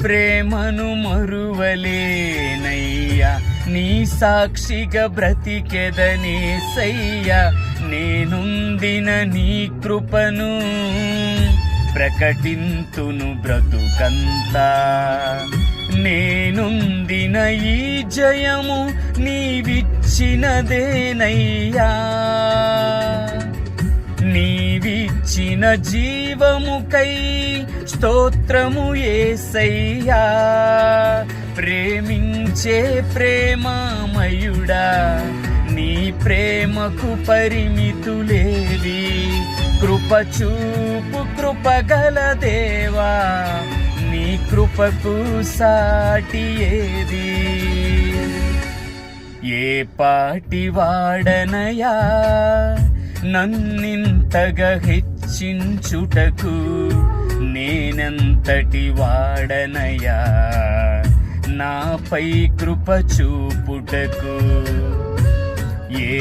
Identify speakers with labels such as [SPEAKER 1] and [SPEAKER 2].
[SPEAKER 1] ప్రేమను మరువలేనయ్యా, నీ సాక్షిగా బ్రతికెదనేసయ్యా. నేనుందిన నీ కృపను ప్రకటింతును బ్రతుకంతా. నేనుందిన ఈ జయము నీవిచ్చినదేనయ్యా, నీవిచ్చిన జీవముకై స్తోత్రము యేసయ్యా. ప్రేమించే ప్రేమామయుడా, నీ ప్రేమకు పరిమితులేవి. కృప చూపు కృపగల దేవా, నీ కృపకు సాటి ఏది. ఏ పాటి వాడనయా నన్నింతగా హెచ్చించుటకు, నేనెంతటి వాడనయా నాపై కృప చూపుటకు. ఏ